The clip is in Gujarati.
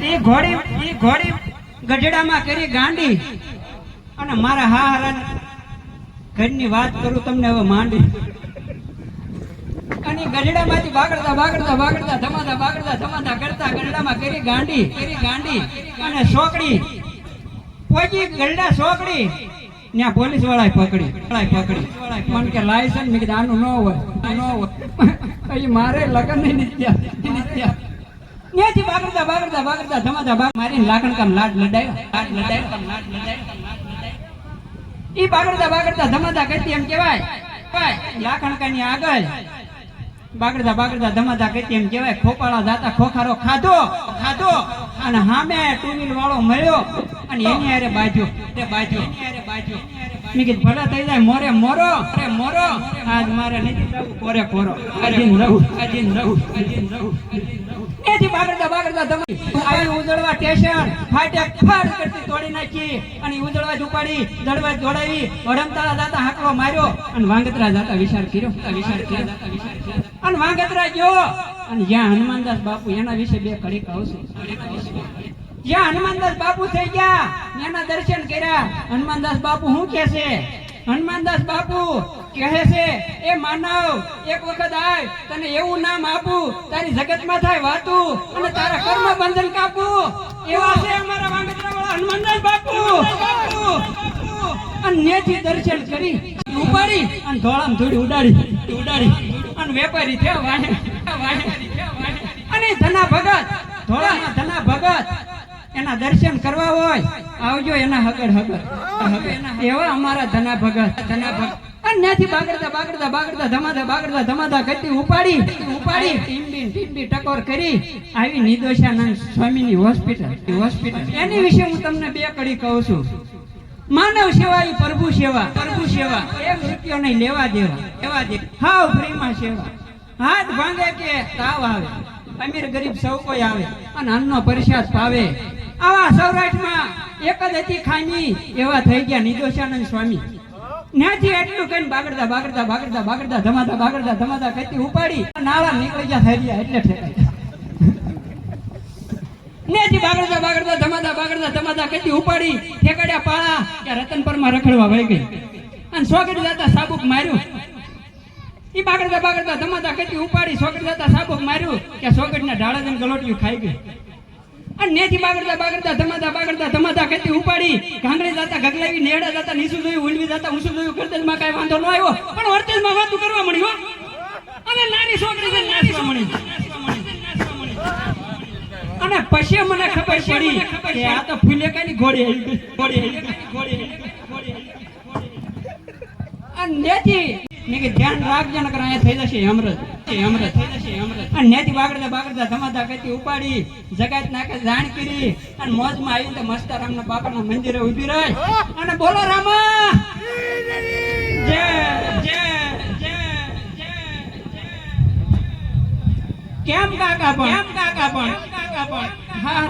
એ ઘોડી ગઢડામાં કરી ગાંડી અને મારા હારા ઘરની વાત કરું તમને હવે માંડી અને ગઢડામાંથી બાગડતા ધમાધા કરતા ગઢડામાં કરી ગાંડી અને સોકડી પોજી ગઢડા સોકડી ત્યાં પોલીસ વાળાએ પકડી મને કે લાયસન્સ મેં કીધું આનું ન હોય મારે લગ્ન નહીં થયા ત્યાંથી બાગડતા ધમાધા મારીને લાખણ કામ લાડ લડાયો ઈ બાગડતા ધમાધા કરતી એમ કેવાય લાખણ કાની આગળ બાગડતા ધમાધા કરતી એમ કેવાય ખોપાળા જાતા ખોખારો ખાધો અને સામે ટુ વ્હીલ વાળો મળ્યો અને એની હારે બાજ્યો મેં કીધું ભલે થઈ જાય મોરો આજ મારે નથી જવું કોરો આજીન રહું એથી બાગડતા આવી ઉજળવા સ્ટેશન ફાટ કરતી તોડી નાખી અને ઉજળવા જ ઉપાડી દડવા દોડાવી વડમતાળા જાતા હાકલો માર્યો અને વાંગત્રા જાતા વિચાર કર્યો અને વાંગત્રા ગયો અને જ્યાં હનુમાનદાસ બાપુ એના વિશે બે કડીક આવશે જ્યાં હનુમાનદાસ બાપુ થઈ ગયા એના દર્શન કર્યા હનુમાનદાસ બાપુ શું કહે છે હનુમાનદાસ બાપુ કહે છે એ માનવ એક વખત આય તને એવું નામ આપું તારી જગતમાં થાય વાતું અને તારા કર્મ બંધન કાપું એવા છે અમારા વાંગત્રા વાળા હનુમાનદાસ બાપુ અને નેથી દર્શન કરી ઉપાડી અને ધોળામ ધૂળી ઉડાડી અને વેપારી થયા વાહે અને ધના ભગત ધોળામાં ધના ભગત એના દર્શન કરવા હોય આવજો એના હગડ એવા અમારા ધના ભગત અને ત્યાંથી બાગડતા ધમાધા કરતી ઉપાડી ટીમ્બી ટકોર કરી આવી નિદોષાનંદ સ્વામીની હોસ્પિટલ એની વિશે હું તમને બે કડી કહું છું માનવ સેવા એ પ્રભુ સેવા એક રૂપિયો નહીં લેવા દેવા હાવ ફ્રીમાં સેવા હાથ ભાંગે કે તાવ આવે અમીર ગરીબ સૌ કોઈ આવે અને અન્નનો પ્રસાદ પાવે આવા સૌરાષ્ટ્રમાં એક જ હતી ખામી એવા થઈ ગયા નિદોષાનંદ સ્વામી ત્યાંથી એટલું કઈ બાગડતા ધમાધા કરતી ઉપાડી નાળા નીકળી ગયા થઈ ગયા એટલે ઠેકાય ત્યાંથી બાગડતા ધમાધા કરતી ઉપાડી ઠેકાડ્યા પાળા કે રતનપરમાં રખડવા વહી ગઈ અને સોગડી જતા સાબુક માર્યું ઈ બાગડતા ધમાધા કરતી ઉપાડી સોગડી જતા સાબુક માર્યું કે સોગડીના ઢાળા ગલોટિયું ખાઈ ગઈ અને નેથી બાગડતા ધમાધા કરતી ઉપાડી ઘાંગળી જતા ગગલાવી નેડા જતા નીસું જોયું ઉલવી જતા ઊંસું જોયું કરતેજમાં કાંઈ વાંધો ન આવ્યો પણ વર્તેજમાં વાતું કરવા મળ્યો અને નાની છોકરી નાચવા મળી અને પછી મને ખબર પડી કે આ તો ફૂલેકાની ઘોડી અને નેથી મેં કે ધ્યાન રાખજો નકર અહીંયા થઈ જશે અમૃત અને નેથી બાગડતા ધમાધા કરતી ઉપાડી જગાત નાખે જાણ કરી અને મોજમાં આવી તો મસ્તારામના બાપાના મંદિરે ઊભી રહી અને બોલો રામા જય કેમ કાકા પણ હા